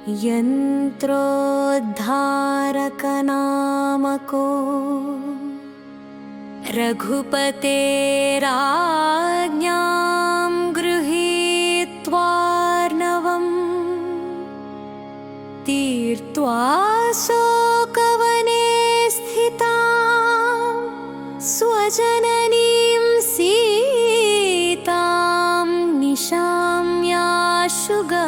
यन्त्रोद्धारकनामको रघुपतेराज्ञां गृहीत्वार्णवम् तीर्त्वा शोकवने स्थितां स्वजननीं सीतां निशाम्याशुगा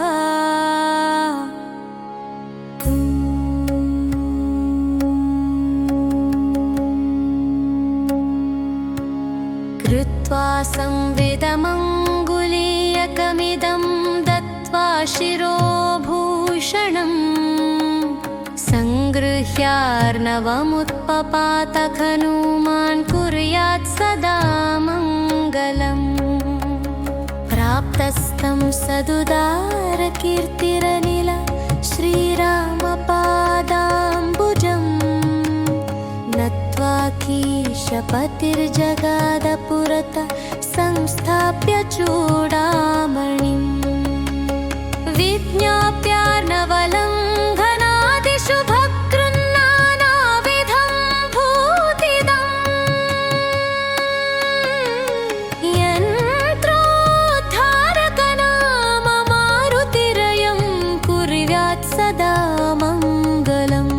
कृत्वा संविदमङ्गुलीयकमिदं दत्त्वा शिरोभूषणम् सङ्गृह्यार्णवमुत्पपात हनूमान् कुर्यात् सदा मङ्गलम् प्राप्तस्तं सदुदारकीर्तिरनिल श्रीरामपादाम्बुजम् नत्वा कीशपतिर्जगाद पुरतः संस्थाप्य चूडामणिम् विज्ञाप्यार्णवलङ्घनादिषु भक्तृन्नानाविधं भूतिदम् यन्त्रोद्धारकनाम मारुतिरयं कुर्यात् सदा मङ्गलम्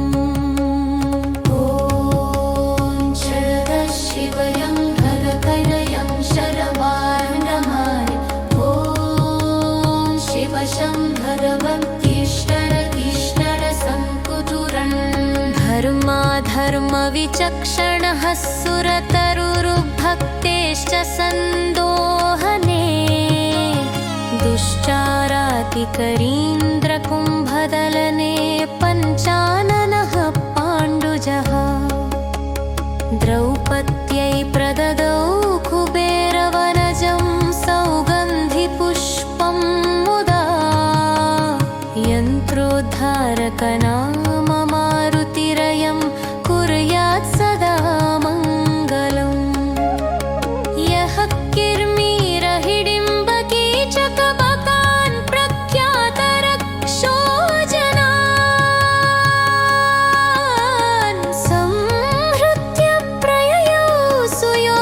धर्मविचक्षणः सुरतरुर्भक्तेश्च सन्दोहने दुश्चारातिकरीन्द्रकुम्भदलने पञ्चाननः पाण्डुजः द्रौपद्यै प्रददौ कुबेरवनजं सौगन्धिपुष्पं मुदा यन्त्रोद्धारकनाम मारुतिरयं कुर्यात् सदा मङ्गलम् यः किर्मीरहिडिम्बकीचकबकान् प्रख्यातरक्षो जनान् संहृत्य प्रययौ सुयो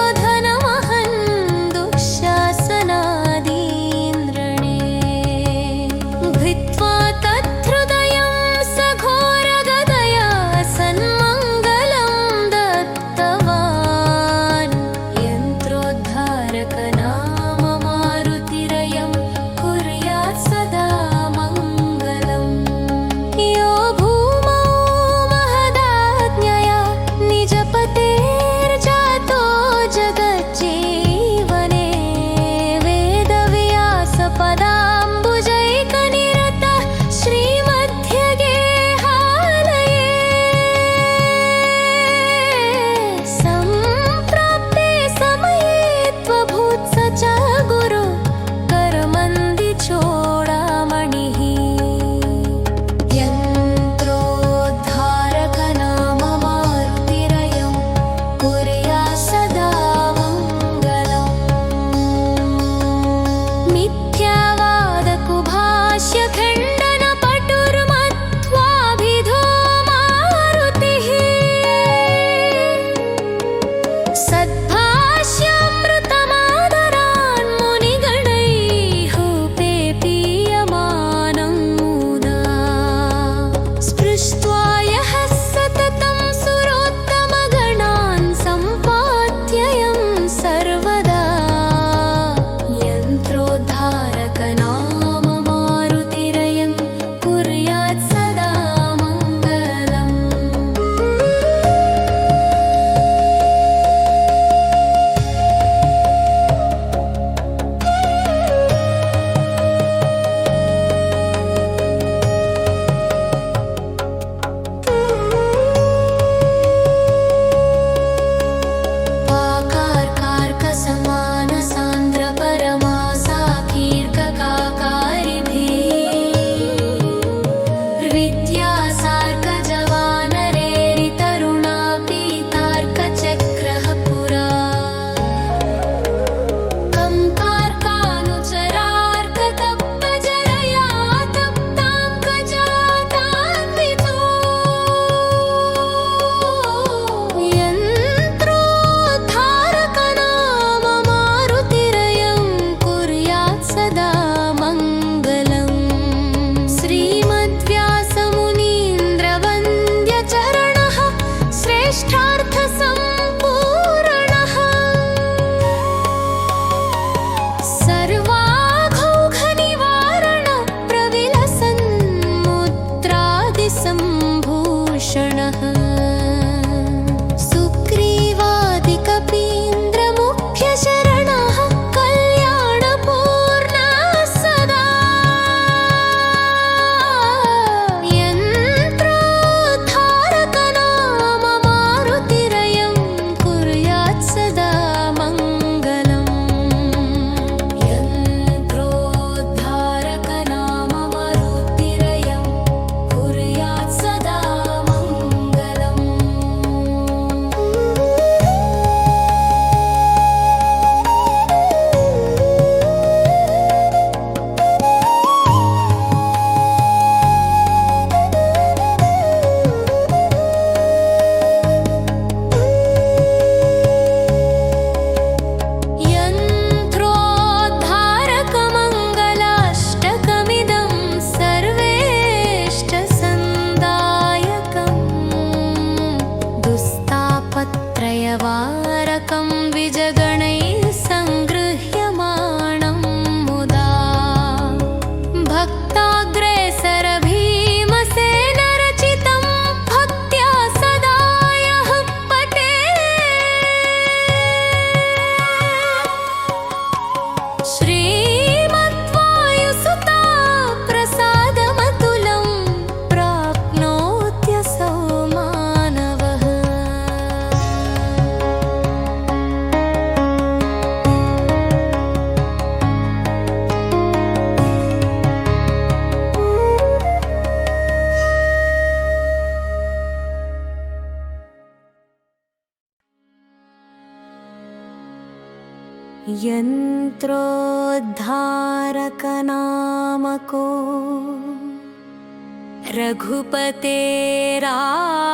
यन्त्रोद्धारकनामको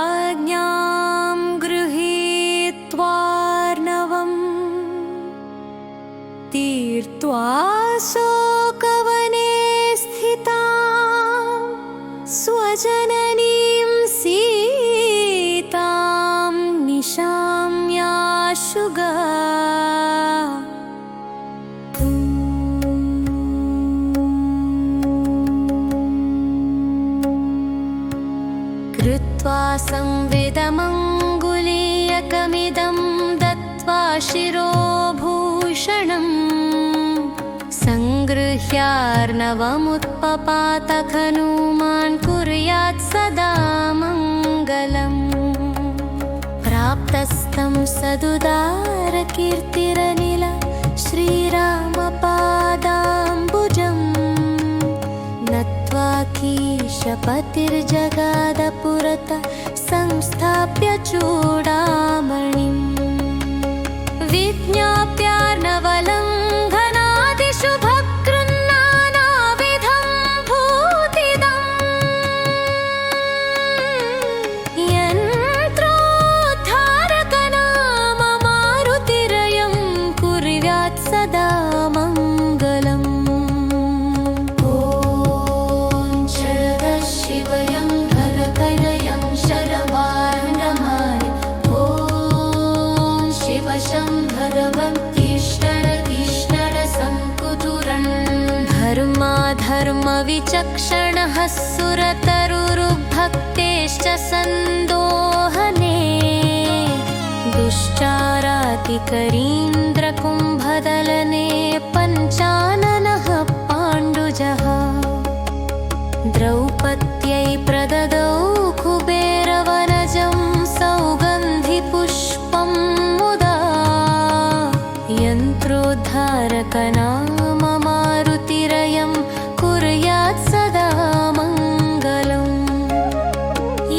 रघुपतेराज्ञां गृहीत्वार्णवम् तीर्त्वा शोकवने स्थितां स्वजननीं सीतां निशाम्याशुगा कृत्वा संविदमङ्गुलीयकमिदं दत्त्वा शिरोभूषणम् सङ्गृह्यार्णवमुत्पपात हनूमान् कुर्यात् सदा मङ्गलम् प्राप्तस्तं सदुदारकीर्तिरनिल श्रीरामपादाम्बुजम् नत्वा कीशपतिर्जगाद पुरतः संस्थाप्य चूडामणिम् विज्ञाप्यार्णवलङ्घनादिषु भक्तृन्नानाविधं भूतिदम् यन्त्रोद्धारकनाम मारुतिरयं कुर्यात् सदा मङ्गलम् धर्मविचक्षणः सुरतरुर्भक्तेश्च सन्दोहने दुश्चारातिकरीन्द्रकुम्भदलने पञ्चाननः पाण्डुजः द्रौपद्यै प्रददौ कुबेरवनजं सौगन्धिपुष्पं मुदा यन्त्रोद्धारकनाम मारुतिरयं कुर्यात् सदा मङ्गलम्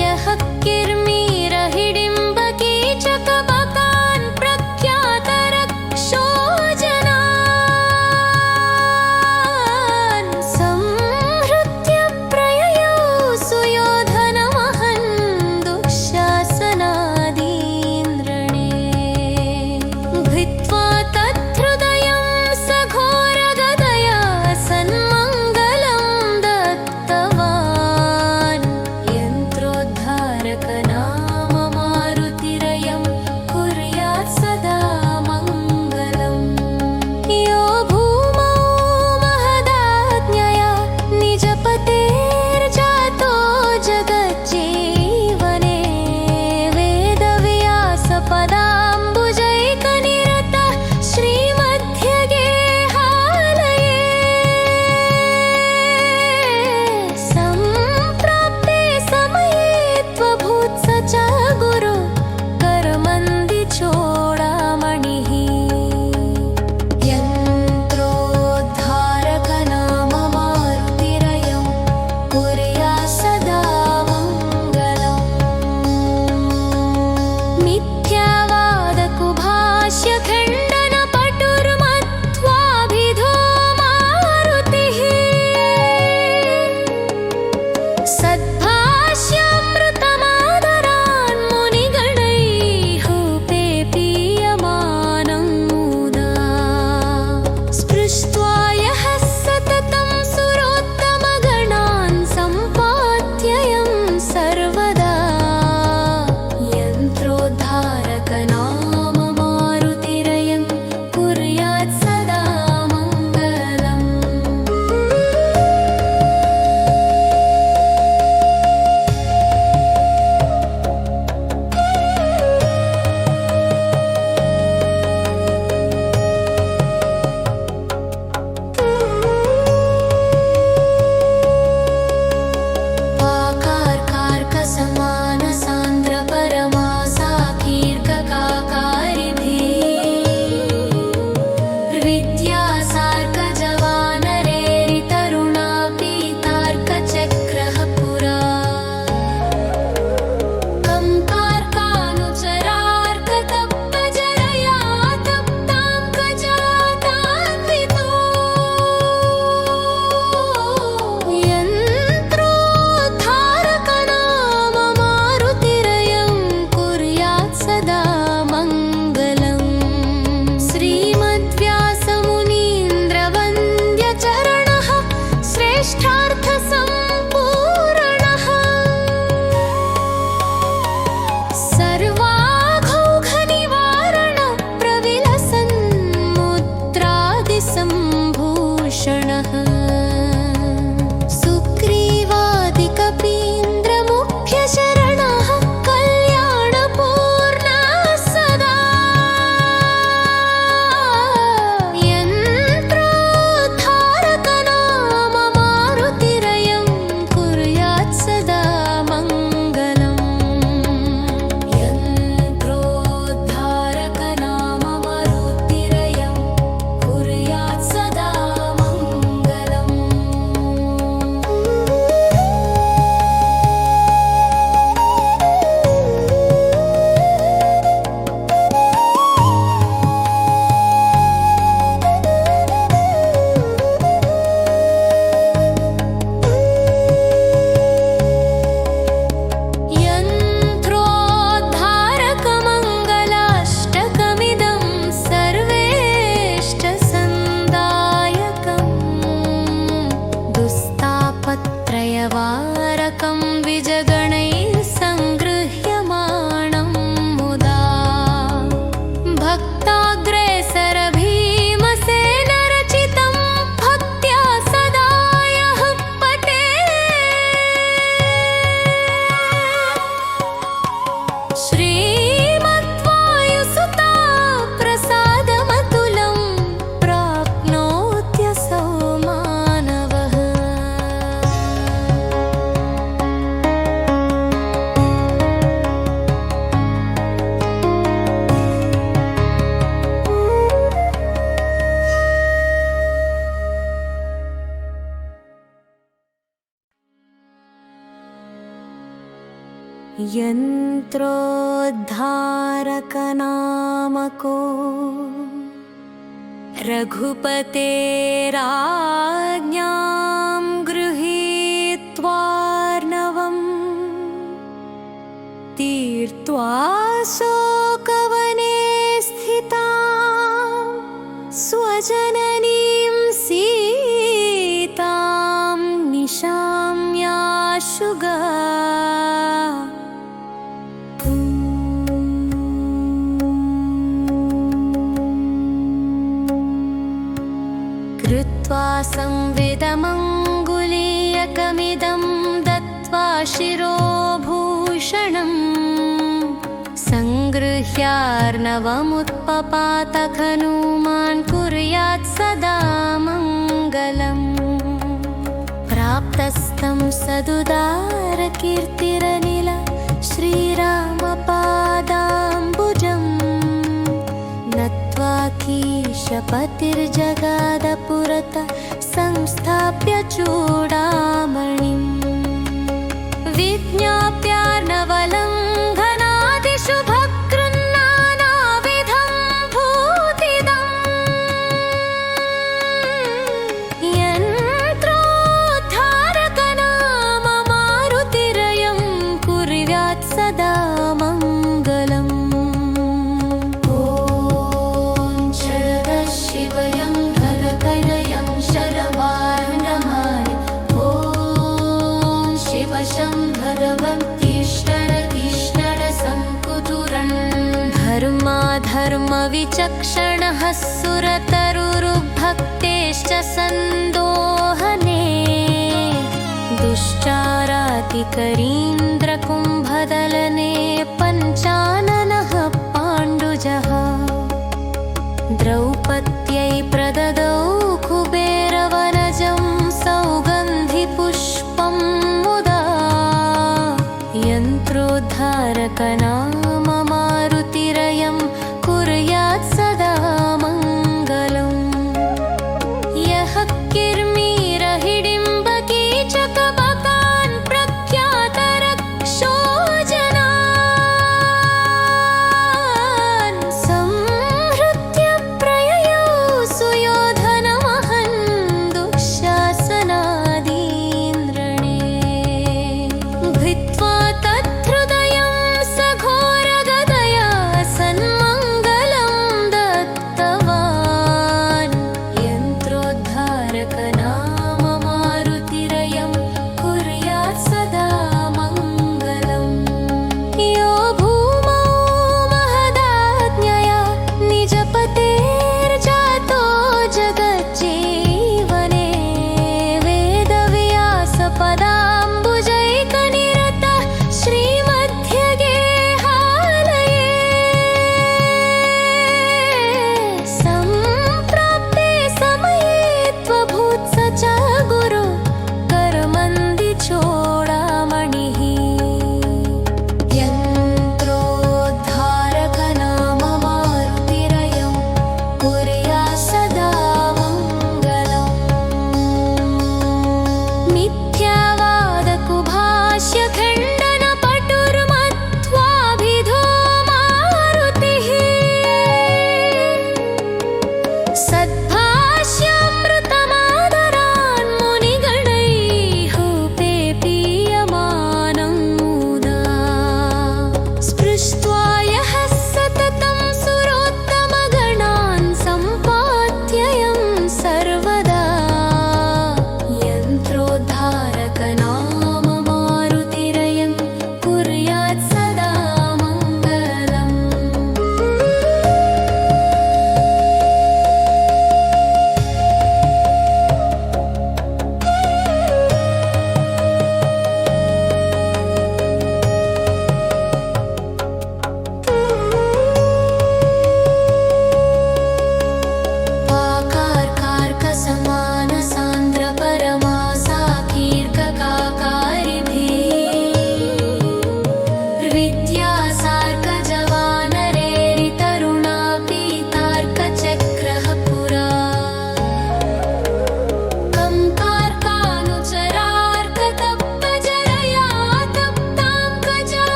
यः किर्मीरहिडिम्बकीचकबकान् प्रख्यातरक्षो जना यन्त्रोद्धारकनामको रघुपतेराज्ञां गृहीत्वार्णवम् तीर्त्वा शोकवने स्थितां स्वजननीं सीतां निशाम्याशुगा कृत्वा संविदमङ्गुलीयकमिदं दत्त्वा शिरोभूषणम् सङ्गृह्यार्णवमुत्पपात हनूमान् कुर्यात् सदा मङ्गलम् प्राप्तस्तं सदुदारकीर्तिरनिल श्रीरामपादाम्बुजम् नत्वा कीशपतिर्जगाद पुरतः संस्थाप्य चूडामणिम् विज्ञाप्यार्णवलङ्घनादिषु भक्तृन्नानाविधं भूतिदम् यन्त्रोद्धारकनाम मारुतिरयं कुर्यात् सदा मङ्गलम् धर्मविचक्षणः सुरतरुर्भक्तेश्च सन्दोहने दुश्चारातिकरीन्द्रकुम्भदलने पञ्चाननः पाण्डुजः द्रौपद्यै प्रददौ कुबेरवनजं सौगन्धिपुष्पं मुदा यन्त्रोद्धारकनाम मारुतिरयं कुर्यात् सदा मङ्गलम् यः किर्मीरहिडिम्बकीचकबकान् प्रख्यातरक्षोजनान् संहृत्य प्रययौ सुयोधनमहन् दुःशासनादीन्द्रणे भित्त्वा तद्धृदयं सघो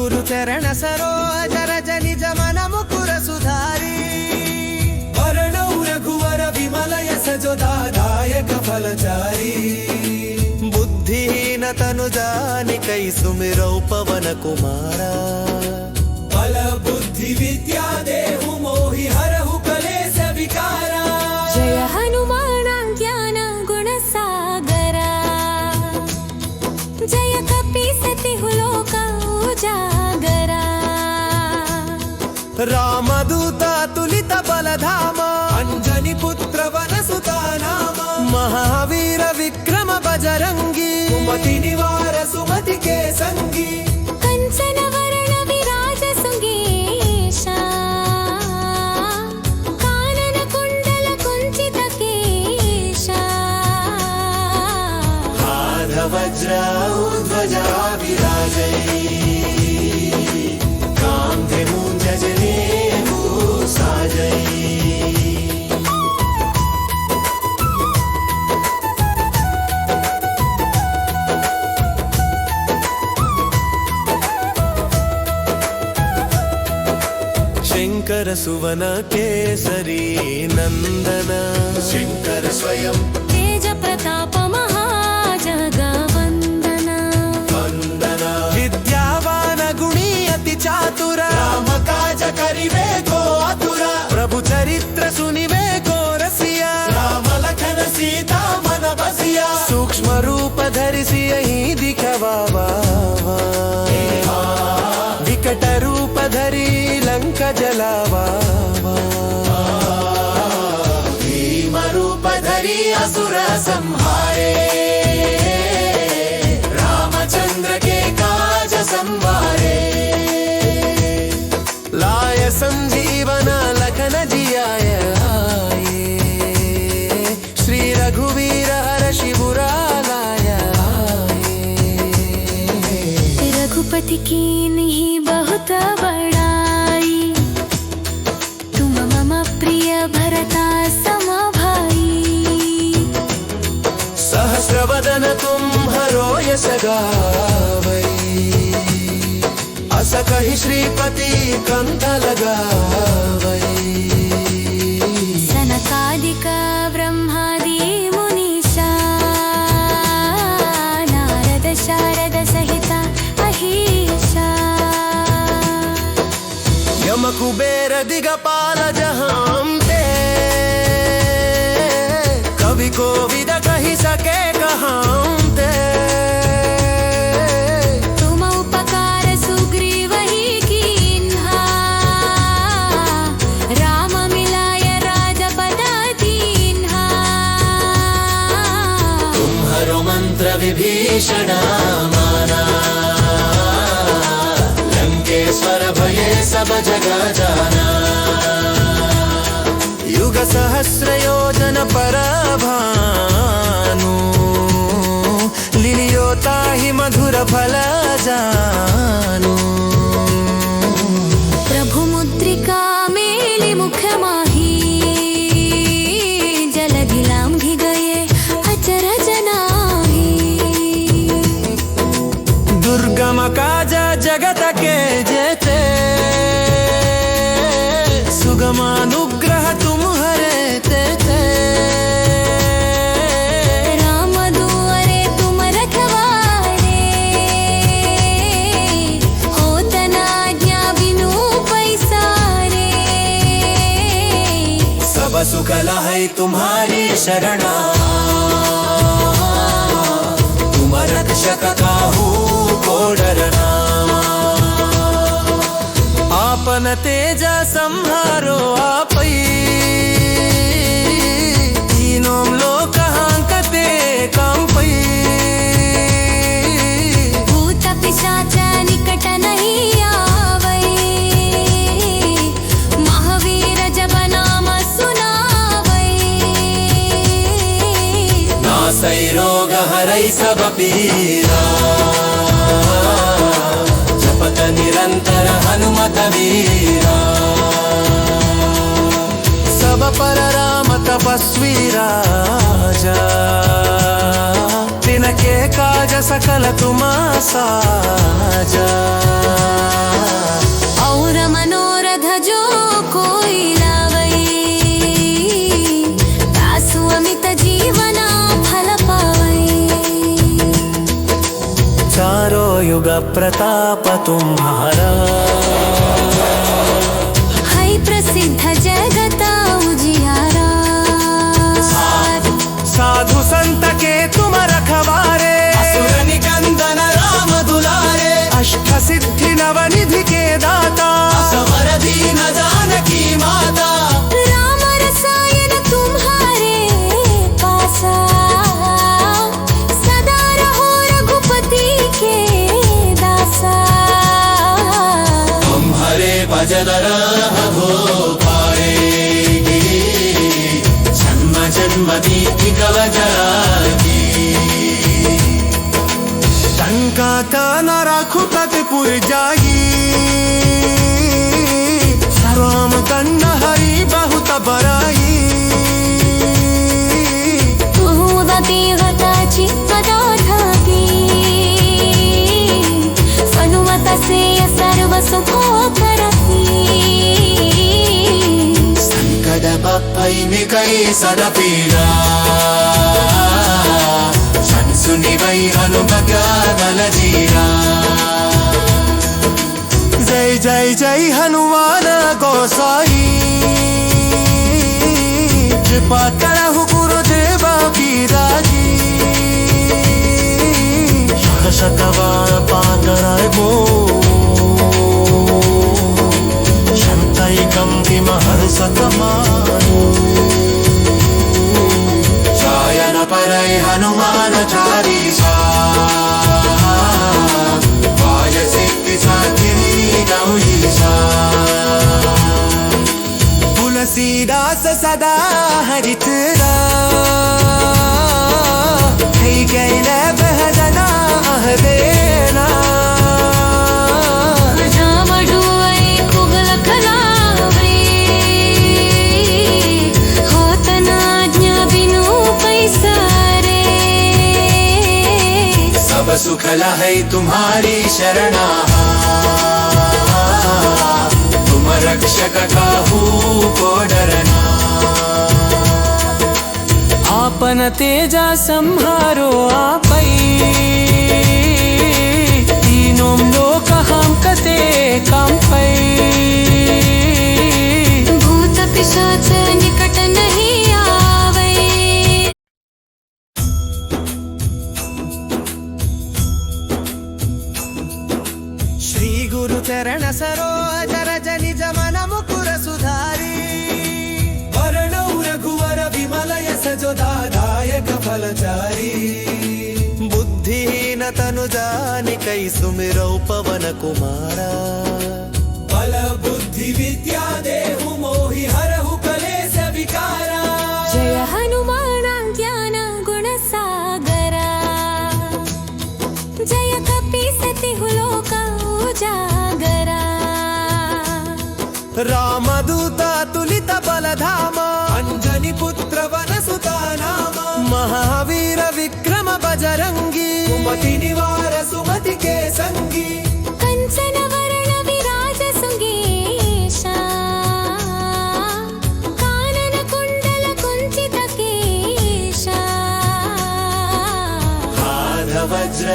గురు చరణ సరోజ రజ నిజ మన ముకుర సుధారి వరణౌ రఘువర విమల యశ జోదాయక ఫలచారి बुद्धिहीन तनु जानिकै सुमिरौ पवन कुमारा बल बुद्धि विद्या देहु मोहि हरहु कलेश विकारा जय हनुमान ज्ञान गुण सागरा जय कपीसति लोक उजागरा रामदूता तुलित बलधाम अंजनी पुत्र वनसुता नाम महावीर विक्रम बजरंगी सुमति निवार सुमति के संगी कंचन वरण विराज सुगेशा कानन कुंडल कुंचित केशा हाथ वज्र ध्वजा विराजै कांधे मूंज जनेऊ साजै शंकर सुवन केसरी नंदन शंकर स्वयं तेज प्रताप महाजगवंदन वंदन विद्यावान गुणी अति चातुर राम काज करिवे को आतुर प्रभु चरित्र सुनिवे को रसिया राम लखन सीता मन बसिया सूक्ष्म रूप धरिसि यही दिखवावा विकट रूप धरि लंक जलावा भीम रूप धरि असुर संहारे रामचंद्र के काज संवारे लाय संजीवन लखन जियाय श्री रघुवीर हर शिबुरा लाय रघुपति कीन्ही बहुत बड़ाई तुम मम प्रिय भरता सम भाई सहस्रवदन तुम्हरो यश गावै अस कहि श्रीपति कंठ लगावै सनकादिक ब्रह्मादि मुनीषा नारद शारद सहित अहीशा यम कुबेर दिगपाल जहांते कवि कोविद कहि सके कहांते तुम उपकार सुग्रीव ही कीन्हा राम मिलाय राजपद दीन्हा तुम्हरो मंत्र विभीषण माना लंकेश्वर भये सब जग जाना युग सहस्र योजन पर भानु लिलियो ताहि मधुर फल जानु प्रभु मुद्रिका मेलि मुख माही जलधि लांघि गए अचरज नाही दुर्गम काज जगत के जेते सुगमानुग्रह तुम्हरे तेते राम दुआरे तुम रखवारे होत न आज्ञा बिनु पैसारे सब सुख लहै तुम्हारी शरणा तुम रक्षक काहू को डरना आपन तेज संहारो आपै तीनों लोक हांकते कांपै भूत पिशाच निकट नहीं आवै महावीर जब नाम सुनावै नासै रोग हरै सब पीरा जपत निरंतर हनुमत वीरा सब पर राम तपस्वी राजा तिनके काज सकल तुम साजा युग प्रताप तुम्हारा। है प्रसिद्ध जगता उजियारा। साधु संत के तुम रखवारे, असुर निकंदन राम दुलारे। अष्ट सिद्धि नवनिधि के दाता, समर दीन जानकी माता। राम रसायन तुम्हारे पासा, सदा रहो रघुपति के दासा। तुम्हारे भजन हो पाएगी, जन्म जन्म दीति कवचरागी। शंका न रघुपति पुर जागी, राम दंड हरि बहुत बराई। तुहुदती गताची पदार्थाकी, सनुमत से सर्व सुखोपरती। संकट बप्पई निकई सदपीरा, सुनि वै हनुमत बल जीरा। जय जय जय हनुमान गोसाई, कृपा करहु गुरुदेव की राजी। शत शतवार पातराय गो, शंतैकं किम हर्षत मानो। शयन परै हनुमान चालीसा, वाय सिद्धि साधिनी गौरीसा। तुलसीदास सदा हरित कैल बहजना देना। सब सुख लहै तुम्हारी शरणा, तुम रक्षक काहू को डरना। आपन तेजा संहारो आपै, तीनों लोक हम कते कांपै। भूत पिशाच निकट नहीं आवे, श्री गुरु चरण सरोज रज निज मन मुकुर सुधारी। वरणौ रघुवर विमल यश जो दायक फलचारी। बुद्धिहीन तनु जानिकै सुमिरौ पवन कुमारा। बल बुद्धि विद्या देहु मोहि हरहु कलेश विकारा। जय हनुमान ज्ञान गुण सागरा, जय कपीसतिहु लोक उजागरा। रामदूता तुलित बलधामा, अंजनी पुत्र वनसुता नामा। महावीर विक्रम बजरंगी, सुमति निवार सुमति के संगी। कंचन वरण विराज सुगेशा, कानन कुंडल कुंचित केशा। हाथ वज्र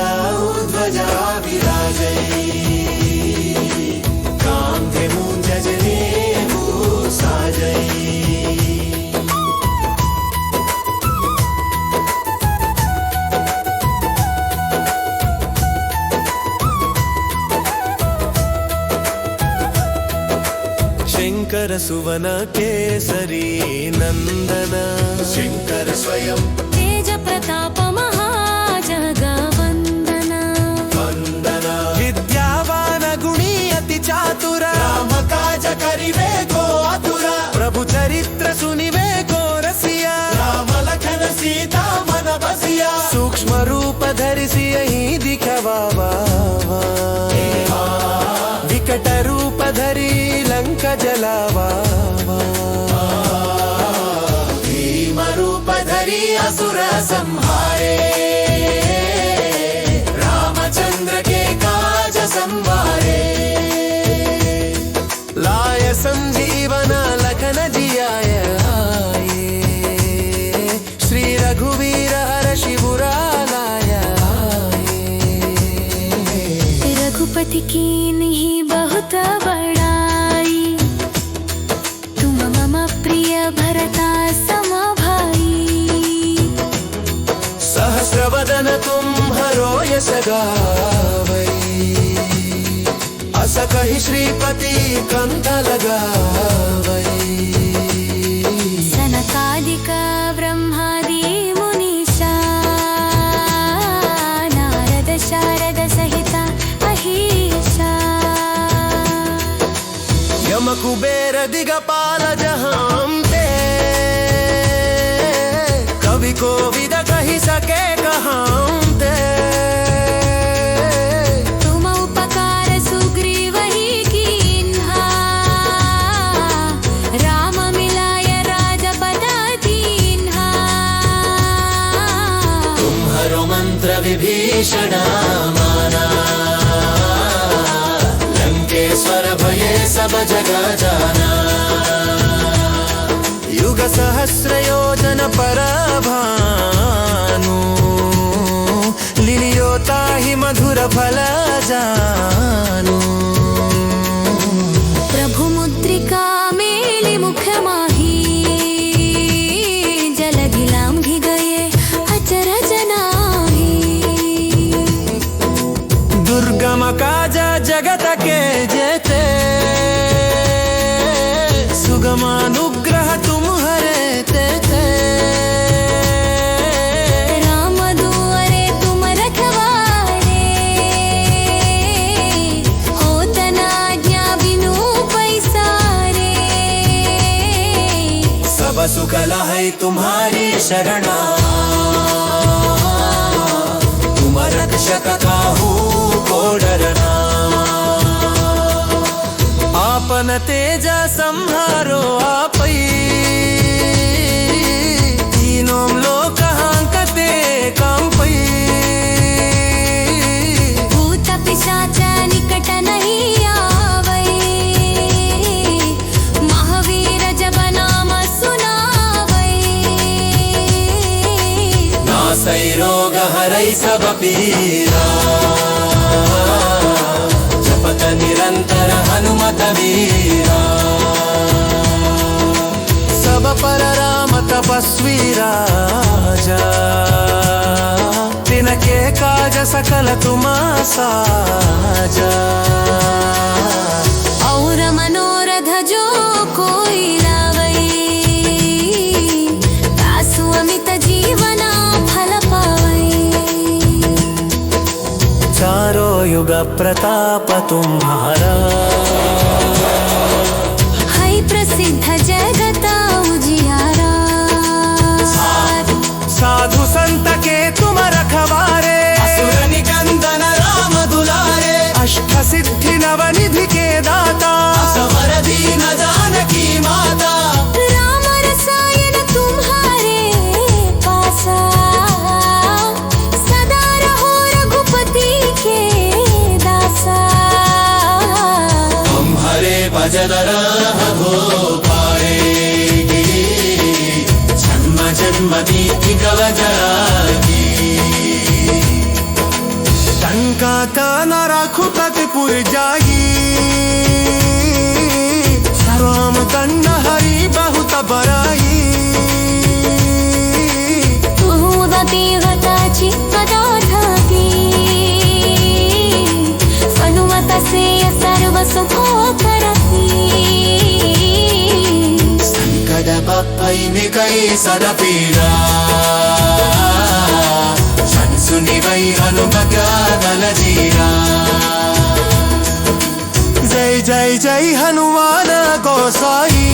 ध्वजा विराजै, कांधे मूंज जनेऊ साजै। शंकर सुवन केसरी नंदन, शंकर स्वयं तेज प्रताप महाजगवंदना। वंदना विद्यावान गुणी अति चातुर, राम काज करिवे को आतुर। प्रभु चरित्र सुनिवे को रसिया, राम लखन सीता मन बसिया। सूक्ष्म रूप धरि सियहि दिखवावा, विकट रूप धरि लंक जलावा। भीम रूप धरि असुर संहारे, रामचंद्र के काज संवारे। लाय संजीवन लखन जियाय आए, श्री रघुवीर हर शिबुरा लाय आए। रघुपति की नहीं बहुत बड़ाई, तुम मम प्रिय भरता सम भाई। सहस्रवदन तुम्हरो यश गावै, अस कहि श्रीपति कंठ लगावै। सनकादिक ब्रह्मादि मुनीषा, नारद शारद सहित अहिषा। यम कुबेर दिगपाल जहांते, कवि कोविद कहि सके कहांते। तुम उपकार सुग्रीव ही कीन्हा, राम मिलाय राजपद दीन्हा। तुम्हरो मंत्र विभीषण माना, लंकेश्वर भये सब जग जाना। युग सहस्र योजन पर भानु, लिलियो ताहि मधुर फल जानु। प्रभु मुद्रिका मेली मुख माही, जलधि लांघि गए अचरज नाही। दुर्गम काज जगत के जेते, सुगम अनुग्रह तुम्हरे तेते। राम दुआरे तुम रखवारे, होत न आज्ञा बिनु पैसारे। सब सुख लहै तुम्हारी शरणा, तुम रक्षक काहू को डरना। आपन तेज संहारो आपै, तीनों लोक हांकते कांपै। भूत पिशाच निकट नहीं आवै, महावीर जब नाम सुनावै। नासै रोग हरै सब पीरा, जपत निरंतर हनुमत वीरा। सब पर राम तपस्वी राजा, तिनके काज सकल तुम साजा। और मनोरथ जो कोई लावै, तासु अमित जीवना फल पावै। चारों युग प्रताप तुम्हारा, है प्रसिद्ध जगत उजियारा। साधु संत के तुम रखवारे, असुर निकंदन राम दुलारे। अष्ट सिद्धि नवनिधि के दाता, असवर दीन जानकी माता। राम रसायन तुम्हारे पासा, सदा रहो रघुपति के दासा। तुम्हारे भजन हो पाएगी, जन्म जन्म की कव जाएगी। टंका तान रघुपति पुर जागी, राम दंड हरि बहुत बड़ाई। उदती गताची पदार्थाती, हनुमत से सर्व सुखोत्तरती। संकट बप्पै निकै सद पीरा, सुनि वै हनुमत दल जीरा। जय जय जय हनुमान गोसाई,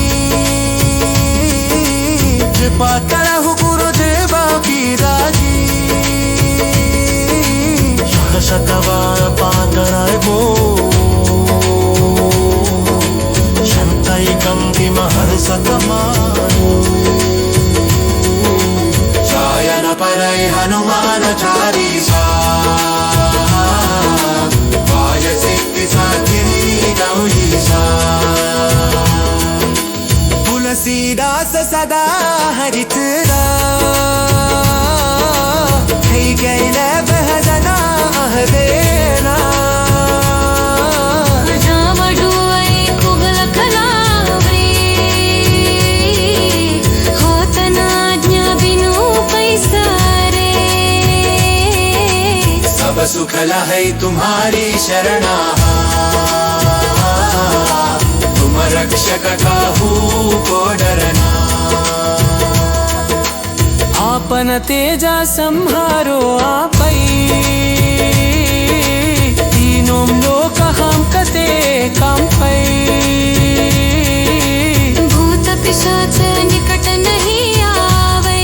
कृपा करहु गुरुदेव की राजी। शतवार पातराय बो, शंतैकं किमहर्षत मानो। शयन परै हनुमान चालीसा, वाय सिद्धि साधिनी गौरीसा। तुलसीदास सदा हरित गैल बहजना देना। बल है तुम्हारी शरणा, तुम रक्षक काहू को डरना। आपन तेजा संहारो आपै, तीनों लोक हम कते कांपै। भूत पिशाच निकट नहीं आवे,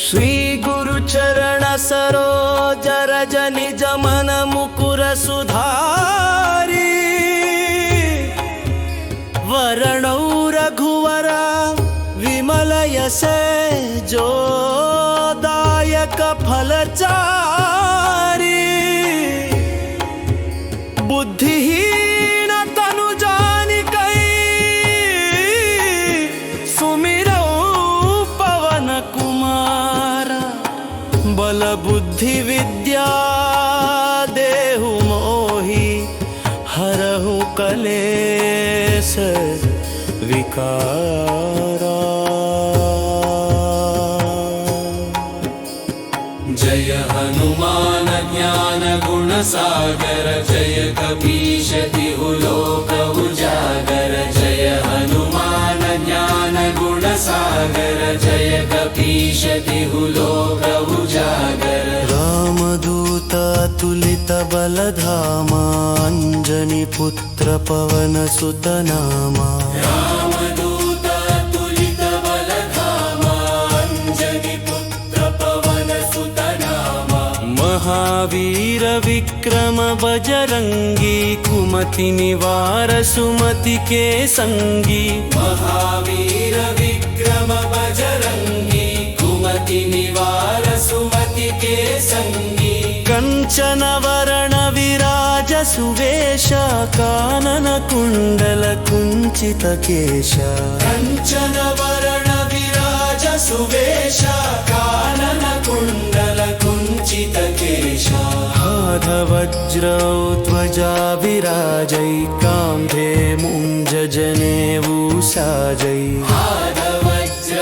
श्री गुरु चरण सरोज रज निज मन मुकुर सुधारी। वरणौ रघुवर विमल यश जो दायक फलचारी। बुद्धिहीन तनु जानिकै, सुमिरौ पवन कुमार। बल बुद्धि विद्या देहु मोहि, हरहु कलेश विकारा। जय हनुमान ज्ञान गुण सागर, जय कपीश तिहु लोक उजागर। जय हनुमान ज्ञान गुण सागर, जय कपीश तिहु लोक उजागर। रामदूत तुलित बलधामा, अंजनी पुत्र पवन सुत नामा। रामदूत तुलित बलधामा, अंजनी पुत्र पवन सुत नामा। महावीर विक्रम बजरंगी, कुमति निवार सुमति के संगी। महावीर विक्रम बजरंगी, कुमति निवार सुमति के संगी। कंचन वरण विराज सुवेश, कानन कुंडल कुंचित केश। कंचन वरण विराज सुवेश, कानन कुंडल कुंचित केश। हाथ वज्र ध्वजा विराजै, कांधे मुंज जनेऊ साजै। हाथ वज्र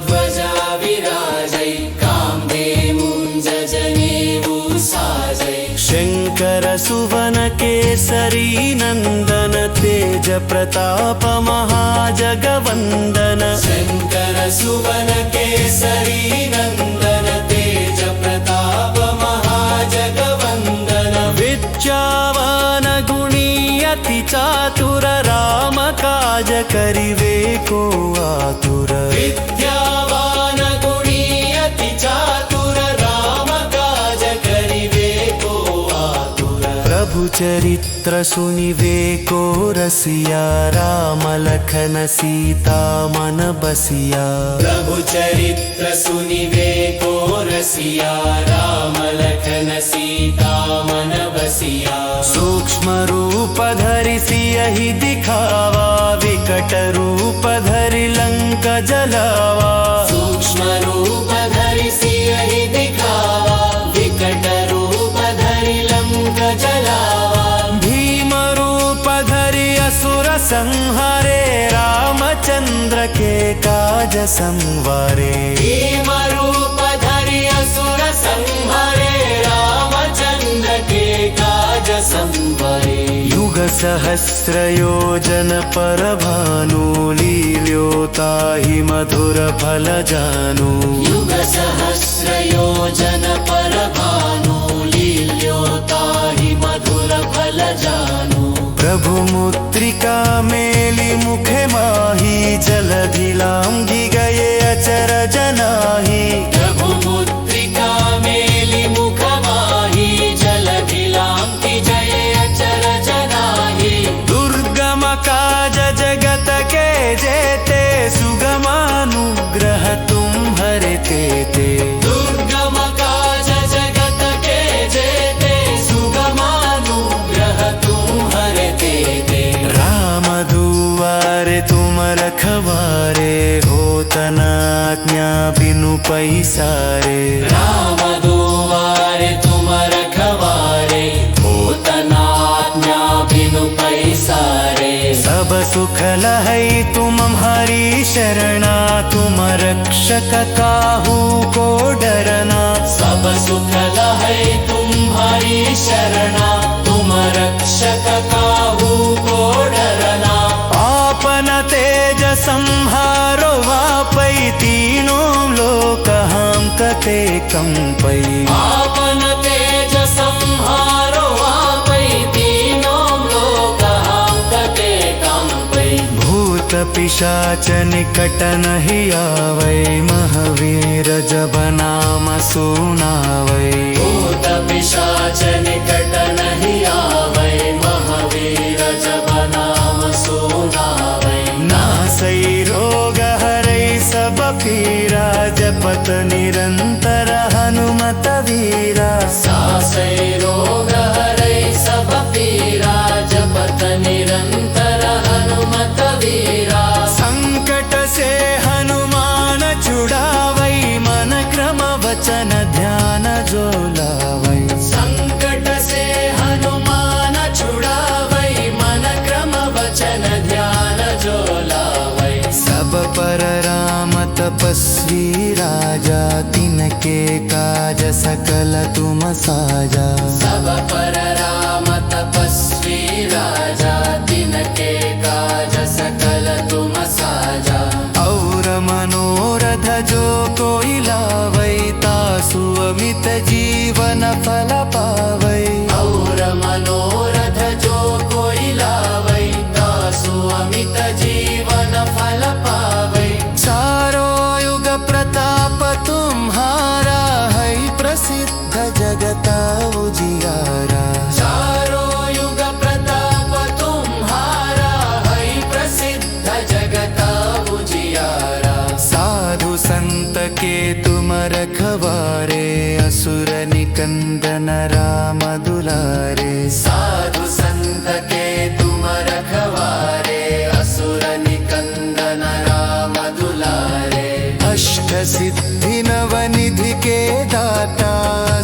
ध्वजा विराजै, कांधे मुंज जनेऊ साजै। शंकर सुवन केसरी नंदन, तेज प्रताप महाजगवंदन। शंकर सुवन केसरी नंदन, तेज प्रताप महाजगवंदन। विद्यावान गुणी अति चातुर, राम काज करिवे को आतुर। विद्यावान गुणी अति चातुर, राम काज करिवे को आतुर। प्रभु चरित्र सुनिवे को रसिया, राम लखन सीता मन बसिया। प्रभु चरित्र सुनिवे को रसिया, राम लखन सीता मन बसिया। सूक्ष्म रूप धरि सियहि दिखावा, विकट रूप धरि लंक जलावा। सूक्ष्म रूप धरि सियहि दिखावा, विकट रूप धरि लंक जलावा। भीम रूप धरि असुर संहारे, रामचंद्र के काज संवारे। भीम रूप धरि असुर संहारे, रामचंद्र के काज संवारे। युग सहस्र योजन पर भानु, लील्योताहि मधुर फल जानु। युग सहस्र योजन पर भानु, लील्योताहि मधुर फल जानु। प्रभु मुद्रिका मेली मुखे माही, जलधि लांघि गए अचरज नाहि। प्रभु मुद्रिका मेली मुख माही, जलधि लांघि गए अचरज नाहि। दुर्गम काज जगत के जेते, सुगमानुग्रह तुम्हरे तेते। दुर्गम काज जगत के जेते, सुगमानुग्रह तुम्हरे तेते। राम दुआरे तुम रखवारे, होत न आज्ञा बिनु पैसारे। राम दुआरे तुम रखवारे, होत न आज्ञा बिनु पैसारे। सब सुख लहै तुम हरि शरणा, तुम रक्षक काहू को डरना। सब सुख लहै तुम्हारी शरणा, तुम रक्षक काहू को डरना। आपन तेज संहारो वापै, तीनों लोक हम कते कंपै। आपन तेज संहारो वापै, तीनों लोक हम कते कंपै। भूत पिशाच निकट नहीं आवै, महावीर जब नाम सुनावै। भूत पिशाच निकट नहीं आवै, महावीर जब नाम सुनावै। नासै रोग हरै सब पीरा, जपत निरंतर हनुमत वीरा। सासै रोग हरै सब पीरा, जपत निरंतर हनुमत वीरा। संकट से हनुमान छुड़ावै, मन क्रम वचन ध्यान जो लावै। संकट से हनुमान छुड़ावै, मन क्रम वचन ध्यान जो लावै। सब पर राम तपस्वी राजा, तिनके काज सकल तुम साजा। सब पर राम तपस्वी राजा, तिनके काज सकल तुम साजा। और मनोरथ जो कोई लावै, तासु अमित जीवन फल पावै। और मनोरथ जो कोई लावै, तासु अमित जीवन फल पावै। चारो युग प्रताप तुम्हारा, है प्रसिद्ध जगता उजियारा। चारो युग प्रताप तुम्हारा, है प्रसिद्ध जगता उजियारा। साधु संत के तुम रखवारे, असुर निकंदन राम दुलारे। साधु संत के तुम रखवारे, असुर निकंदन राम दुलारे। अष्ट सिद्धि नव निधि के दाता,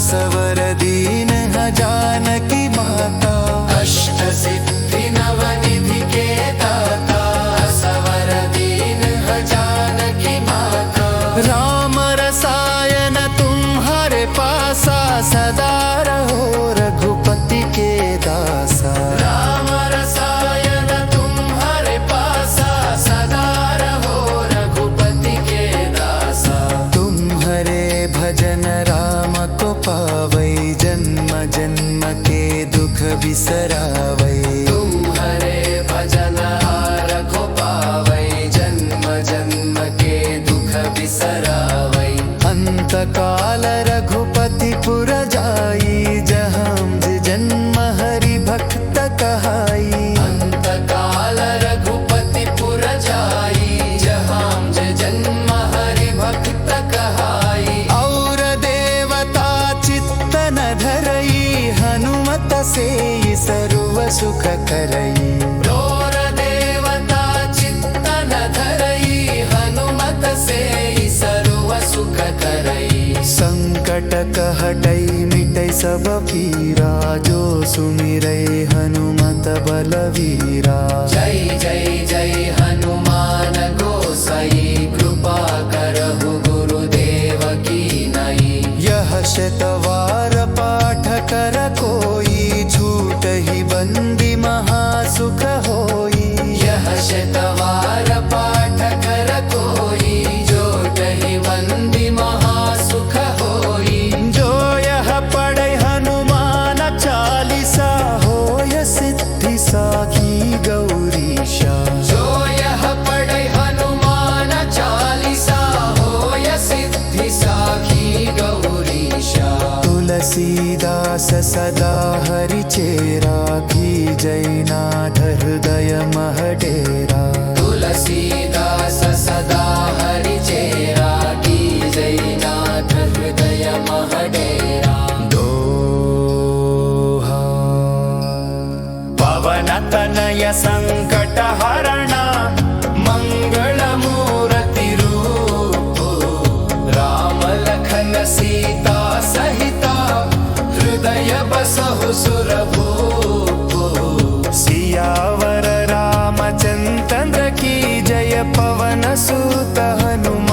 सवर दीन जानकी माता। अष्ट सिद्धि नव निधि के दाता, सवर दीन जानकी माता। राम रसायन तुम्हारे पासा, सदा रहो रघुपति के दासा। राम रसायन तुम्हारे पासा, सदा रहो रघुपति के दासा। तुम्हारे भजन राम को पावै, जन्म जन्म के दुख बिसरावै। तुम्हारे भजन हार को पावै, जन्म जन्म के दुख बिसरावै। अंत काल रघुपति पुर जाई, जहाँ जन्म हरि भक्त कहाई। अंत काल रघुपति पुर जाई, जहाँ जन्म हरि भक्त कहाई। और देवता चित्त न धरई, हनुमत से सर्व सुख करई। और देवता चित्त न धरई, हनुमत से सर्व सुख करई। संकट कहटई मिटै सब पीरा, जो सुमिरै हनुमत बलवीरा। जय जय जय हनुमान गोसाई, कृपा करहु गुरुदेव की नई। यह शतवार पाठ कर कोई, छूट ही बंदी महासुख होई। यह शतवार पाठ कर कोई, जोट ही बंदी महासुख होई। जो यह पढ़ै हनुमान चालीसा, होय सिद्धि साखी गौरीशा। जो यह पढ़ै हनुमान चालीसा, होय सिद्धि साखी गौरीशा। तुलसीदास सदा हरि चेरा, की जयनाथ हृदय मह डेरा। तुलसीदास सदा हरि चेरा, की जयनाथ हृदय मह डेरा। दोहा पवन तनय संकट हरणा, मंगल मूर्ति रूप। राम लखन सीता सहिता, हृदय बसहु सुरभूप। सियावर रामचंद्र हनुमान